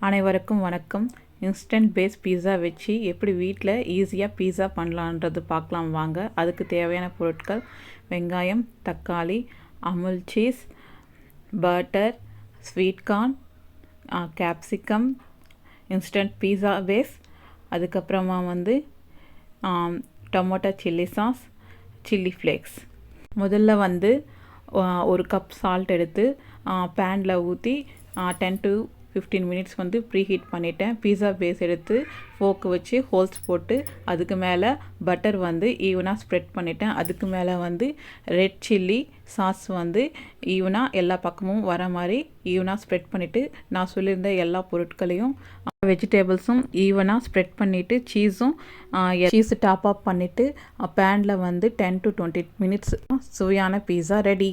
அனைவருக்கும் வணக்கம். Instant base பீஸா வச்சு எப்படி வீட்டில் ஈஸியாக பீஸா பண்ணலான்றது பார்க்கலாம் வாங்க. அதுக்கு தேவையான பொருட்கள்: வெங்காயம், தக்காளி, Amul cheese, butter, sweet corn, capsicum, instant pizza base, அதுக்கப்புறமா tomato chilli sauce, chilli flakes. முதல்ல ஒரு கப் சால்ட் எடுத்து பேனில் ஊற்றி 10 to 15 மினிட்ஸ் ப்ரீஹீட் பண்ணிட்டேன். பீஸா பேஸ் எடுத்து ஃபோர்க்கு வச்சு ஹோல்ஸ் போட்டு அதுக்கு மேலே பட்டர் ஈவனாக ஸ்ப்ரெட் பண்ணிட்டேன். அதுக்கு மேலே ரெட் சில்லி சாஸ் ஈவனாக எல்லா பக்கமும் வர மாதிரி ஈவனாக ஸ்ப்ரெட் பண்ணிவிட்டு நான் சொல்லியிருந்த எல்லா பொருட்களையும் வெஜிடபிள்ஸும் ஈவனாக ஸ்ப்ரெட் பண்ணிவிட்டு சீஸு டாப் அப் பண்ணிவிட்டு பேனில் 10 to 20 மினிட்ஸ் சுவையான பீஸா ரெடி.